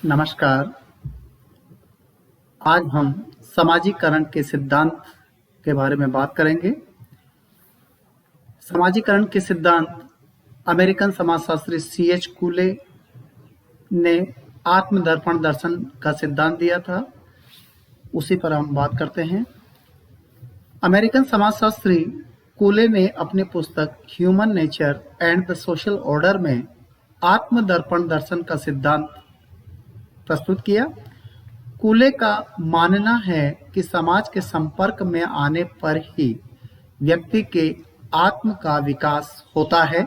नमस्कार। आज हम समाजीकरण के सिद्धांत के बारे में बात करेंगे। समाजीकरण के सिद्धांत अमेरिकन समाजशास्त्री C.H. कूले ने आत्मदर्पण दर्शन का सिद्धांत दिया था, उसी पर हम बात करते हैं। अमेरिकन समाजशास्त्री कूले ने अपनी पुस्तक human nature and the social order में आत्मदर्पण दर्शन का सिद्धांत प्रस्तुत किया। कूले का मानना है कि समाज के संपर्क में आने पर ही व्यक्ति के आत्म का विकास होता है।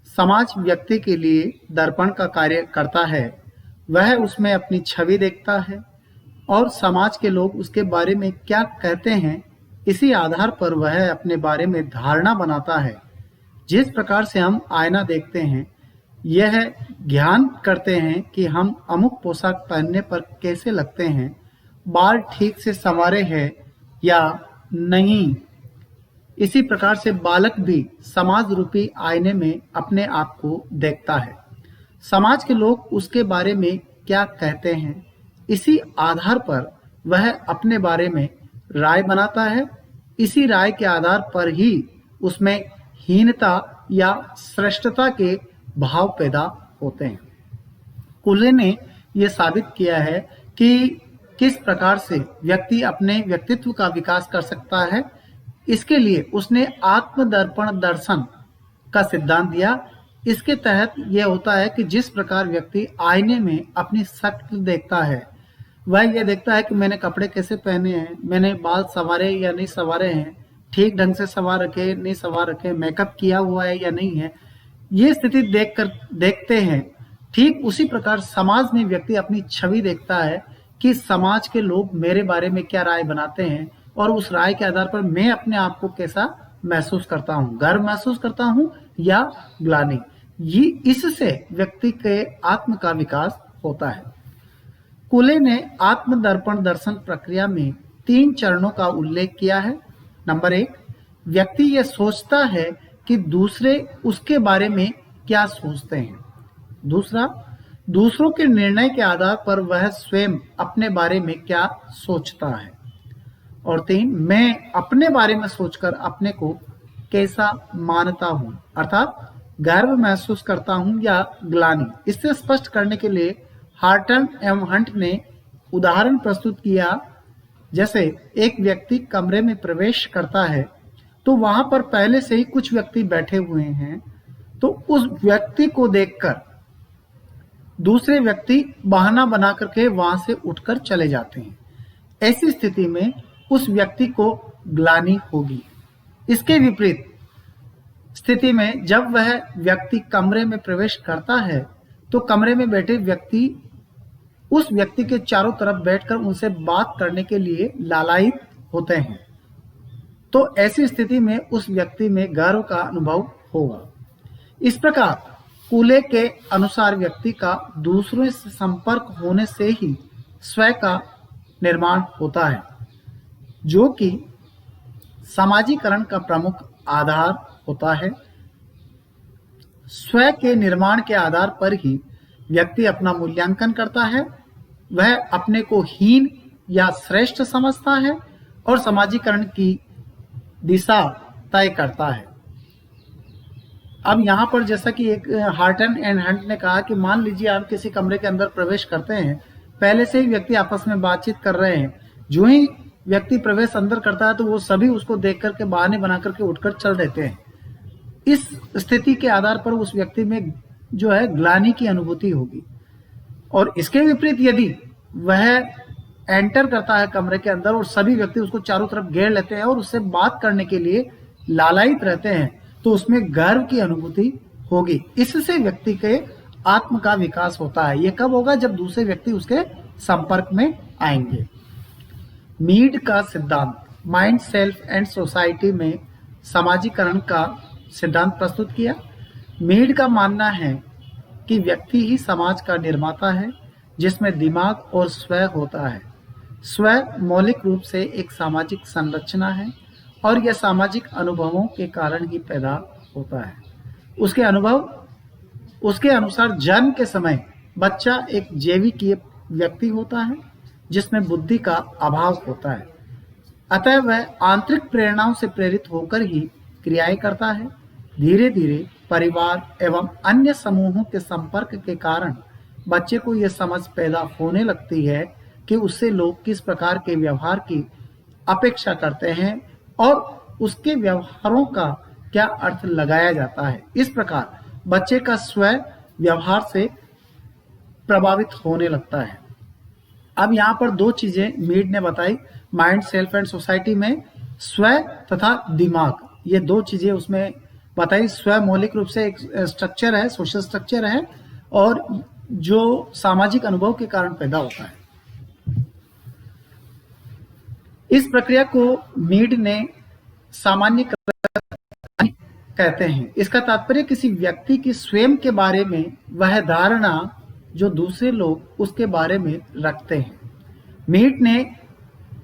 समाज व्यक्ति के लिए दर्पण का कार्य करता है। वह उसमें अपनी छवि देखता है और समाज के लोग उसके बारे में क्या कहते हैं, इसी आधार पर वह अपने बारे में धारणा बनाता है। जिस प्रकार से हम आईना देखते हैं, यह ज्ञान करते हैं कि हम अमुक पोशाक पहनने पर कैसे लगते हैं, बाल ठीक से संवारे हैं या नहीं। इसी प्रकार से बालक भी समाज रूपी आईने में अपने आप को देखता है। समाज के लोग उसके बारे में क्या कहते हैं, इसी आधार पर वह अपने बारे में राय बनाता है। इसी राय के आधार पर ही उसमें हीनता या श्रेष्ठता के भाव पैदा होते हैं। कूले ने यह साबित किया है कि किस प्रकार से व्यक्ति अपने व्यक्तित्व का विकास कर सकता है। इसके लिए उसने आत्मदर्पण दर्शन का सिद्धांत दिया। इसके तहत यह होता है कि जिस प्रकार व्यक्ति आईने में अपनी शक्ल देखता है, वह यह देखता है कि मैंने कपड़े कैसे पहने हैं, मैंने बाल संवारे या नहीं संवारे हैं, ठीक ढंग से संवार रखे नहीं संवार रखे, मेकअप किया हुआ है या नहीं है। ये स्थिति देखते हैं। ठीक उसी प्रकार समाज में व्यक्ति अपनी छवि देखता है कि समाज के लोग मेरे बारे में क्या राय बनाते हैं और उस राय के आधार पर मैं अपने आप को कैसा महसूस करता हूँ, गर्व महसूस करता हूँ या ग्लानि। ये इससे व्यक्ति के आत्म का विकास होता है। कूले ने आत्मदर्पण दर्शन प्रक्रिया में 3 चरणों का उल्लेख किया है। नंबर 1, व्यक्ति यह सोचता है कि दूसरे उसके बारे में क्या सोचते हैं। दूसरा, दूसरों के निर्णय के आधार पर वह स्वयं अपने बारे में क्या सोचता है। और 3, मैं अपने बारे में सोचकर अपने को कैसा मानता हूं, अर्थात गर्व महसूस करता हूं या ग्लानि। इससे स्पष्ट करने के लिए हार्टन एवं हंट ने उदाहरण प्रस्तुत किया। जैसे एक व्यक्ति कमरे में प्रवेश करता है तो वहां पर पहले से ही कुछ व्यक्ति बैठे हुए हैं, तो उस व्यक्ति को देखकर दूसरे व्यक्ति बहाना बना करके वहां से उठकर चले जाते हैं। ऐसी स्थिति में उस व्यक्ति को ग्लानि होगी। इसके विपरीत स्थिति में जब वह व्यक्ति कमरे में प्रवेश करता है तो कमरे में बैठे व्यक्ति उस व्यक्ति के चारों तरफ बैठकर उनसे बात करने के लिए लालायित होते हैं। तो ऐसी स्थिति में उस व्यक्ति में गर्व का अनुभव होगा। इस प्रकार कूले के अनुसार व्यक्ति का दूसरों से संपर्क होने से ही स्व का निर्माण होता है, जो कि समाजीकरण का प्रमुख आधार होता है। स्व के निर्माण के आधार पर ही व्यक्ति अपना मूल्यांकन करता है। वह अपने को हीन या श्रेष्ठ समझता है और समाजीकरण की दिशा तय करता है। अब यहाँ पर जैसा कि एक हार्टन एंड हंट ने कहा कि मान लीजिए आप किसी कमरे के अंदर प्रवेश करते हैं, पहले से ही व्यक्ति आपस में बातचीत कर रहे हैं। जो ही व्यक्ति प्रवेश अंदर करता है तो वो सभी उसको देख करके बहाने बना करके उठकर चल देते हैं। इस स्थिति के आधार पर उस व्यक्ति में जो है ग्लानि की अनुभूति होगी। और इसके विपरीत यदि वह एंटर करता है कमरे के अंदर और सभी व्यक्ति उसको चारों तरफ घेर लेते हैं और उससे बात करने के लिए लालायित रहते हैं, तो उसमें गर्व की अनुभूति होगी। इससे व्यक्ति के आत्म का विकास होता है। यह कब होगा? जब दूसरे व्यक्ति उसके संपर्क में आएंगे। मीड का सिद्धांत माइंड, सेल्फ एंड सोसाइटी में समाजीकरण का सिद्धांत प्रस्तुत किया। मीड का मानना है कि व्यक्ति ही समाज का निर्माता है, जिसमें दिमाग और स्व होता है। स्व मौलिक रूप से एक सामाजिक संरचना है और यह सामाजिक अनुभवों के कारण ही पैदा होता है। उसके अनुसार जन्म के समय बच्चा एक जैविकीय व्यक्ति होता है जिसमें बुद्धि का अभाव होता है, अतः वह आंतरिक प्रेरणाओं से प्रेरित होकर ही क्रियाएं करता है। धीरे धीरे परिवार एवं अन्य समूहों के संपर्क के कारण बच्चे को यह समझ पैदा होने लगती है कि उससे लोग किस प्रकार के व्यवहार की अपेक्षा करते हैं और उसके व्यवहारों का क्या अर्थ लगाया जाता है। इस प्रकार बच्चे का स्वयं व्यवहार से प्रभावित होने लगता है। अब यहाँ पर दो चीजें मीड ने बताई, माइंड, सेल्फ एंड सोसाइटी में स्व तथा दिमाग, ये दो चीजें उसमें बताई। स्व मौलिक रूप से एक स्ट्रक्चर है, सोशल स्ट्रक्चर है, और जो सामाजिक अनुभव के कारण पैदा होता है। इस प्रक्रिया को मीड ने सामान्यीकृत कहते हैं। इसका तात्पर्य किसी व्यक्ति की स्वयं के बारे में वह धारणा जो दूसरे लोग उसके बारे में रखते हैं। मीड ने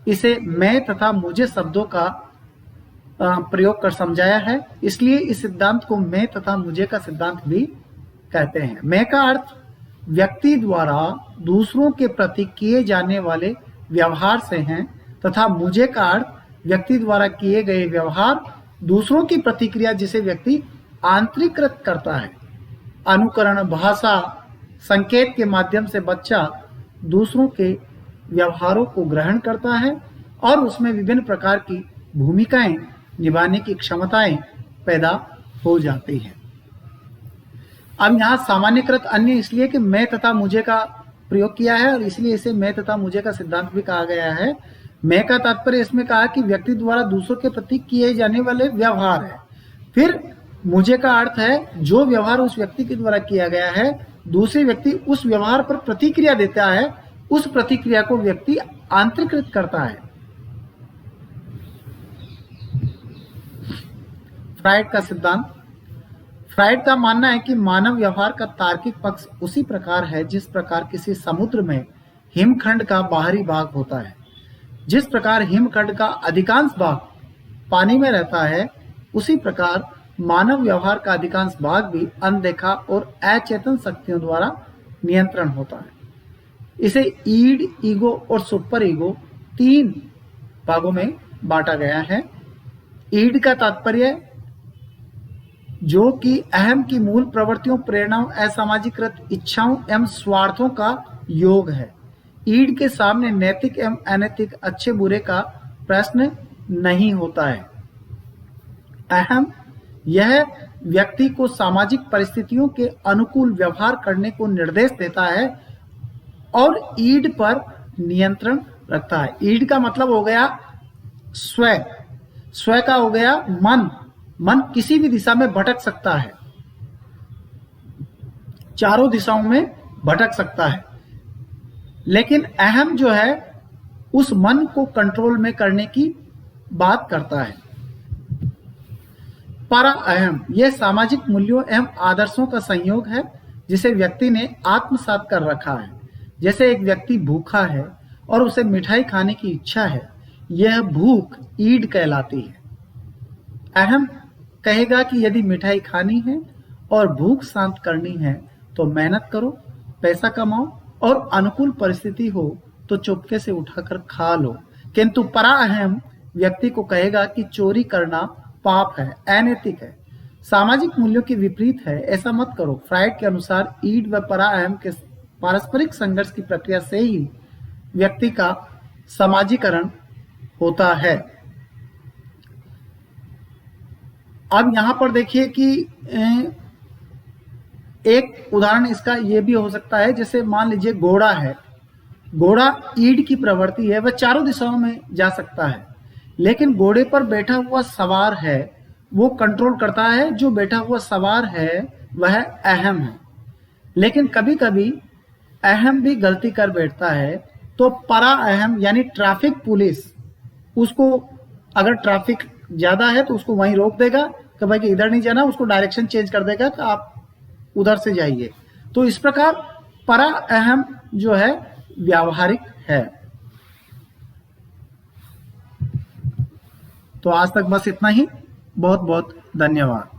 इसे मैं तथा मुझे शब्दों का प्रयोग कर समझाया है, इसलिए इस सिद्धांत को मैं तथा मुझे का सिद्धांत भी कहते हैं। मैं का अर्थ व्यक्ति द्वारा दूसरों के प्रति किए जाने वाले व्यवहार से है तथा मुझे का अर्थ व्यक्ति द्वारा किए गए व्यवहार दूसरों की प्रतिक्रिया जिसे व्यक्ति आंतरिकृत करता है। अनुकरण, भाषा, संकेत के माध्यम से बच्चा दूसरों के व्यवहारों को ग्रहण करता है और उसमें विभिन्न प्रकार की भूमिकाएं निभाने की क्षमताएं पैदा हो जाती हैं। अब यहाँ सामान्यकृत अन्य इसलिए कि मैं तथा मुझे का प्रयोग किया है और इसलिए इसे मैं तथा मुझे का सिद्धांत भी कहा गया है। मैं का तात्पर्य इसमें कहा कि व्यक्ति द्वारा दूसरों के प्रति किए जाने वाले व्यवहार है। फिर मुझे का अर्थ है जो व्यवहार उस व्यक्ति के द्वारा किया गया है, दूसरे व्यक्ति उस व्यवहार पर प्रतिक्रिया देता है, उस प्रतिक्रिया को व्यक्ति आंतरिकृत करता है। फ्राइड का सिद्धांत। फ्राइड का मानना है कि मानव व्यवहार का तार्किक पक्ष उसी प्रकार है जिस प्रकार किसी समुद्र में हिमखंड का बाहरी भाग होता है। जिस प्रकार हिमखंड का अधिकांश भाग पानी में रहता है, उसी प्रकार मानव व्यवहार का अधिकांश भाग भी अनदेखा और अचेतन शक्तियों द्वारा नियंत्रण होता है। इसे ईड, ईगो और सुपर ईगो तीन भागों में बांटा गया है। ईड का तात्पर्य जो कि अहम की मूल प्रवृत्तियों, प्रेरणाओं, असामाजिकृत इच्छाओं एवं स्वार्थों का योग है। ईड के सामने नैतिक एवं अनैतिक, अच्छे बुरे का प्रश्न नहीं होता है। अहम यह व्यक्ति को सामाजिक परिस्थितियों के अनुकूल व्यवहार करने को निर्देश देता है और ईड पर नियंत्रण रखता है। ईड का मतलब हो गया स्व, स्व का हो गया मन। मन किसी भी दिशा में भटक सकता है, चारों दिशाओं में भटक सकता है, लेकिन अहम जो है उस मन को कंट्रोल में करने की बात करता है। परा अहम यह सामाजिक मूल्यों एवं आदर्शों का संयोग है जिसे व्यक्ति ने आत्मसात कर रखा है। जैसे एक व्यक्ति भूखा है और उसे मिठाई खाने की इच्छा है, यह भूख ईड कहलाती है। अहम कहेगा कि यदि मिठाई खानी है और भूख शांत करनी है तो मेहनत करो, पैसा कमाओ और अनुकूल परिस्थिति हो तो चुपके से उठाकर खा लो। किंतु परा अहम व्यक्ति को कहेगा कि चोरी करना पाप है, अनैतिक है, सामाजिक मूल्यों के विपरीत है, ऐसा मत करो। फ्राइड के अनुसार ईड व परा अहम के पारस्परिक संघर्ष की प्रक्रिया से ही व्यक्ति का समाजीकरण होता है। अब यहां पर देखिए कि एक उदाहरण इसका यह भी हो सकता है, जैसे मान लीजिए घोड़ा है। घोड़ा ईड की प्रवृत्ति है, वह चारों दिशाओं में जा सकता है, लेकिन घोड़े पर बैठा हुआ सवार है वो कंट्रोल करता है। जो बैठा हुआ सवार है वह अहम है, लेकिन कभी कभी अहम भी गलती कर बैठता है तो परा अहम यानी ट्रैफिक पुलिस उसको, अगर ट्रैफिक ज्यादा है तो उसको वहीं रोक देगा कि भाई कि इधर नहीं जाना, उसको डायरेक्शन चेंज कर देगा कि आप उधर से जाइए। तो इस प्रकार परा अहम जो है व्यावहारिक है। तो आज तक बस इतना ही। बहुत बहुत धन्यवाद।